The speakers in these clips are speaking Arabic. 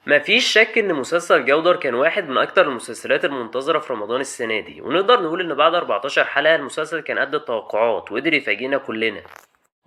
مفيش شك ان مسلسل جودر كان واحد من اكتر المسلسلات المنتظرة في رمضان السنة دي، ونقدر نقول ان بعد 14 حلقة المسلسل كان قد التوقعات وقدر يفاجئنا كلنا.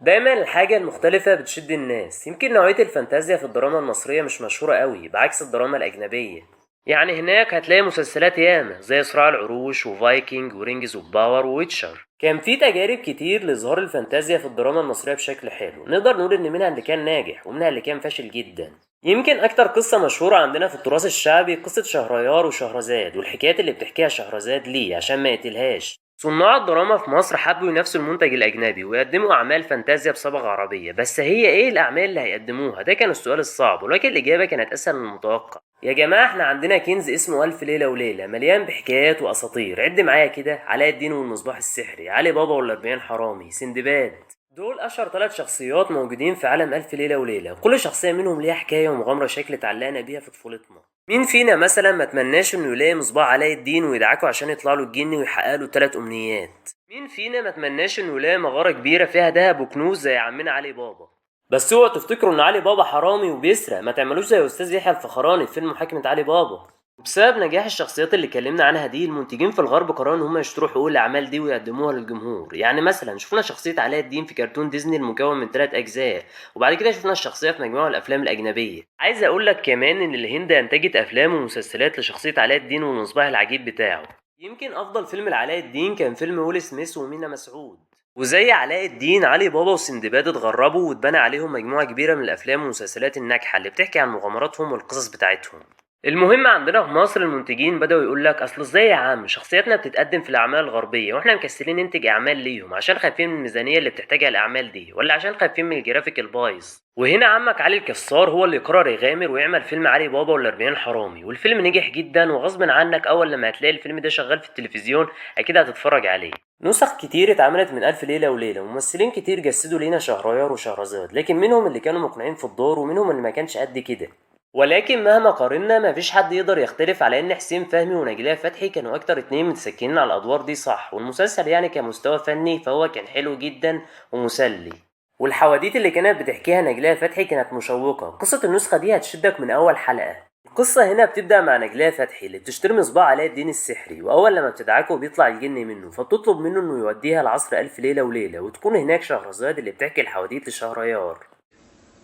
دايما الحاجة المختلفة بتشد الناس. يمكن نوعية الفانتازيا في الدراما المصرية مش مشهورة قوي بعكس الدراما الأجنبية. يعني هناك هتلاقي مسلسلات ياما زي صراع العروش وفايكنج ورينجز اوف باور وويتشر. كان في تجارب كتير لإظهار الفانتازيا في الدراما المصرية بشكل حلو، نقدر نقول إن منها اللي كان ناجح ومنها اللي كان فاشل جدا. يمكن أكتر قصة مشهورة عندنا في التراث الشعبي قصة شهريار وشهرزاد والحكايات اللي بتحكيها شهرزاد ليه عشان ما يقتلهاش. صناع الدراما في مصر حبوا ينافسوا المنتج الأجنبي ويقدموا أعمال فانتازيا بصبغة عربية، بس هي إيه الأعمال اللي هيقدموها؟ ده كان السؤال الصعب، ولكن الإجابة كانت أسهل من المتوقع. يا جماعة احنا عندنا كنز اسمه ألف ليلة وليلة مليان بحكايات وأساطير. عد معايا كده: علاء الدين والمصباح السحري، علي بابا والأربعين حرامي، سندباد. دول أشهر 3 شخصيات موجودين في عالم ألف ليلة وليلة، وكل شخصية منهم ليها حكاية ومغامرة شكل اتعلقنا بيها في طفولتنا. مين فينا مثلا ما تمناش انه يلاقي مصباح علاء الدين ويدعكه عشان يطلع له الجن ويحقق له 3 امنيات؟ مين فينا ما تمناش انه يلاقي مغارة كبيرة فيها دهب وكنوز زي عمنا علي بابا؟ بس اوعوا تفتكروا ان علي بابا حرامي وبيسرق، ما تعملوش زي استاذ يحيى الفخراني في فيلم محاكمة علي بابا. وبسبب نجاح الشخصيات اللي اتكلمنا عنها دي، المنتجين في الغرب قرروا ان هم يشتروا حقوق الاعمال دي ويقدموها للجمهور. يعني مثلا شفنا شخصية علاء الدين في كرتون ديزني المكون من 3 اجزاء، وبعد كده شفنا الشخصية في مجموعة الافلام الاجنبية. عايز اقول لك كمان ان الهند انتجت افلام ومسلسلات لشخصية علاء الدين والمصباح العجيب بتاعه. يمكن افضل فيلم لعلاء الدين كان فيلم ويل سميث ومينا مسعود. وزي علاء الدين، علي بابا وسندباد اتغربوا واتبنى عليهم مجموعة كبيرة من الأفلام والمسلسلات الناجحة اللي بتحكي عن مغامراتهم والقصص بتاعتهم. المهم عندنا في مصر المنتجين بدأوا يقولك أصل ازاي يا عم شخصياتنا بتتقدم في الأعمال الغربية واحنا مكسلين ننتج أعمال ليهم عشان خايفين من الميزانية اللي بتحتاجها الأعمال دي، ولا عشان خايفين من الجرافيك البايظ؟ وهنا عمك علي الكسار هو اللي قرر يغامر ويعمل فيلم علي بابا والأربعين حرامي، والفيلم نجح جدا، وغصب عنك أول لما هتلاقي الفيلم ده شغال في التلفزيون أكيد هتتفرج عليه. نسخ كتير اتعملت من ألف ليلة وليلة، وممثلين كتير جسدوا لينا شهريار وشهرزاد، لكن منهم اللي كانوا مقنعين في الدور ومنهم اللي ما كانش قد كده. ولكن مهما قارنا مفيش حد يقدر يختلف على ان حسين فهمي ونجلاء فتحي كانوا اكتر 2 متسكنين على الادوار دي، صح؟ والمسلسل يعني كمستوى فني فهو كان حلو جدا ومسلي. والحواديت اللي كانت بتحكيها نجلاء فتحي كانت مشوقة. قصة النسخة دي هتشدك من اول حلقة. القصة هنا بتبدأ مع نجلاء فتحي اللي بتشتري مصباح علاء الدين السحري، وأول لما بتدعكه بيطلع الجن منه، فبتطلب منه إنه يوديها لعصر ألف ليلة وليلة، وتكون هناك شهرزاد اللي بتحكي الحواديت لشهريار.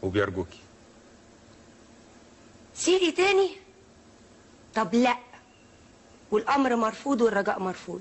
وبيرجوكي. سيري تاني؟ طب لا، والامر مرفوض والرجاء مرفوض.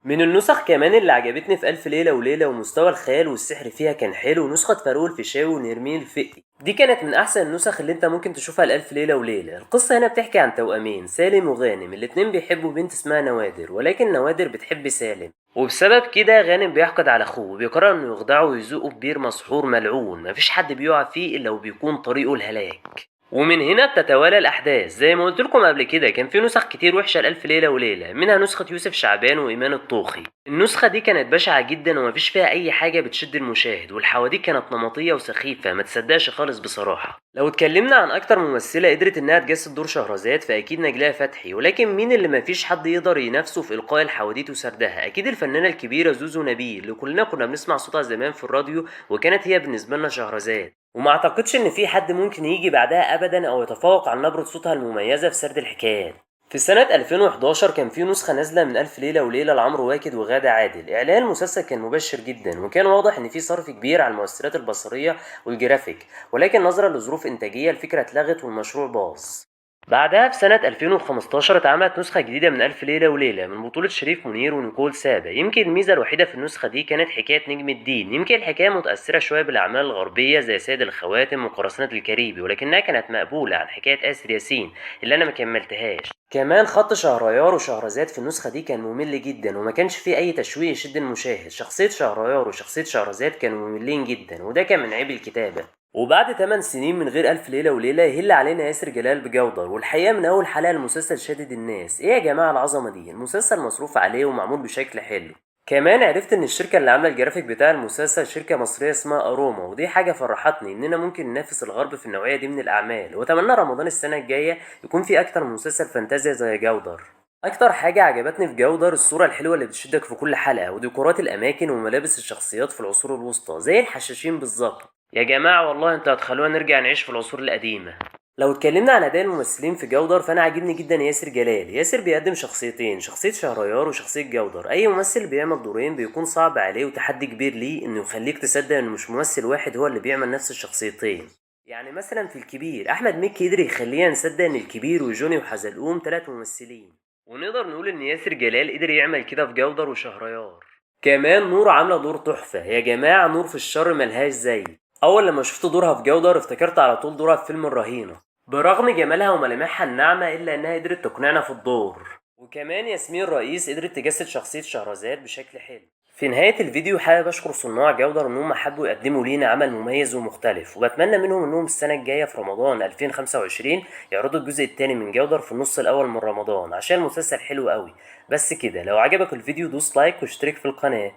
من النسخ كمان اللي عجبتني في ألف ليلة وليلة ومستوى الخيال والسحر فيها كان حلو، نسخة فاروق الفيشاوي ونرمين الفقي. دي كانت من أحسن النسخ اللي أنت ممكن تشوفها لألف ليلة وليلة. القصة هنا بتحكي عن توأمين سالم وغانم، الاتنين بيحبوا بنت اسمها نوادر، ولكن نوادر بتحب سالم، وبسبب كده غانم بيحقد على أخوه وبيقرر إنه يخدعه ويزوقه في بير مسحور ملعون مفيش حد بيقع فيه إلا وبيكون طريقه الهلاك. ومن هنا بتتوالى الاحداث. زي ما قلت لكم قبل كده كان في نسخ كتير وحشه لألف ليله وليله، منها نسخه يوسف شعبان وايمان الطوخي. النسخه دي كانت بشعه جدا ومفيش فيها اي حاجه بتشد المشاهد، والحواديت كانت نمطيه وسخيفه ما تصدقش خالص بصراحه. لو اتكلمنا عن اكتر ممثله قدرت انها تجسد دور شهرزاد فاكيد نجلاء فتحي، ولكن مين اللي مفيش حد يقدر ينافسه في القاء الحواديت وسردها؟ اكيد الفنانه الكبيره زوزو نبيل اللي كلنا كنا بنسمع صوتها زمان في الراديو، وكانت هي بالنسبه لنا شهرزاد. وما اعتقدش ان في حد ممكن يجي بعدها ابدا او يتفوق عن نبرة صوتها المميزة في سرد الحكايات. في سنة 2011 كان في نسخة نازلة من ألف ليلة وليلة لعمرو واكد وغادة عادل. إعلان المسلسل كان مبشر جدا، وكان واضح إن في صرف كبير على المؤثرات البصرية والجرافيك، ولكن نظرا لظروف إنتاجية الفكرة اتلغت والمشروع باظ. بعدها في سنة 2015 اتعملت نسخة جديدة من ألف ليلة وليلة من بطولة شريف منير ونيكول سابا. يمكن الميزة الوحيدة في النسخة دي كانت حكاية نجم الدين. يمكن الحكاية متأثرة شوية بالأعمال الغربية زي سيد الخواتم وقراصنة الكاريبي، ولكنها كانت مقبولة عن حكاية آسر ياسين اللي أنا مكملتهاش. كمان خط شهريار وشهرزاد في النسخة دي كان ممل جدا وما كانش فيه أي تشويق يشد المشاهد. شخصية شهريار وشخصية شهرزاد كانوا مملين جدا، وده كان من عيب الكتابة. وبعد 8 سنين من غير ألف ليلة وليلة يهل علينا ياسر جلال بجودر، والحقيقة من أول حلقة المسلسل شدد الناس. إيه يا جماعة العظمة دي؟ المسلسل مصروف عليه ومعمول بشكل حلو. كمان عرفت إن الشركة اللي عاملة الجرافيك بتاع المسلسل شركة مصرية اسمها أروما، ودي حاجة فرحتني إننا ممكن ننافس الغرب في النوعية دي من الأعمال. وأتمنى رمضان السنة الجاية يكون فيه أكتر من مسلسل فانتازيا زي جودر. اكتر حاجة عجبتني في جودر الصورة الحلوة اللي بتشدك في كل حلقة، وديكورات الاماكن وملابس الشخصيات في العصور الوسطى زي الحشاشين بالظبط. يا جماعة والله انتوا هتخلونا نرجع نعيش في العصور القديمة. لو اتكلمنا عن اداء الممثلين في جودر فانا عاجبني جدا ياسر جلال. ياسر بيقدم شخصيتين، شخصيه شهريار وشخصيه جودر. اي ممثل بيعمل دورين بيكون صعب عليه وتحدي كبير ليه انه يخليك تصدق ان مش ممثل واحد هو اللي بيعمل نفس الشخصيتين. يعني مثلا في الكبير احمد مكي قدر يخلينا نصدق ان الكبير وجوني وحزلقوم 3 ممثلين، ونقدر نقول ان ياسر جلال قدر يعمل كده في جودر وشهريار. كمان نور عامله دور تحفه يا جماعه، نور في الشر ملهاش زي. اول لما شفت دورها في جودر افتكرت على طول دورها في فيلم الرهينه. برغم جمالها وملامحها الناعمه الا انها قدرت تقنعنا في الدور. وكمان ياسمين رئيس قدرت تجسد شخصيه شهرزاد بشكل حلو. في نهاية الفيديو حابب أشكر صناع جودر إنهم حبوا يقدموا لينا عمل مميز ومختلف، وبتمنى منهم إنهم السنة الجاية في رمضان 2025 يعرضوا الجزء التاني من جودر في النص الأول من رمضان عشان المسلسل حلو قوي. بس كده، لو عجبك الفيديو دوس لايك واشترك في القناة.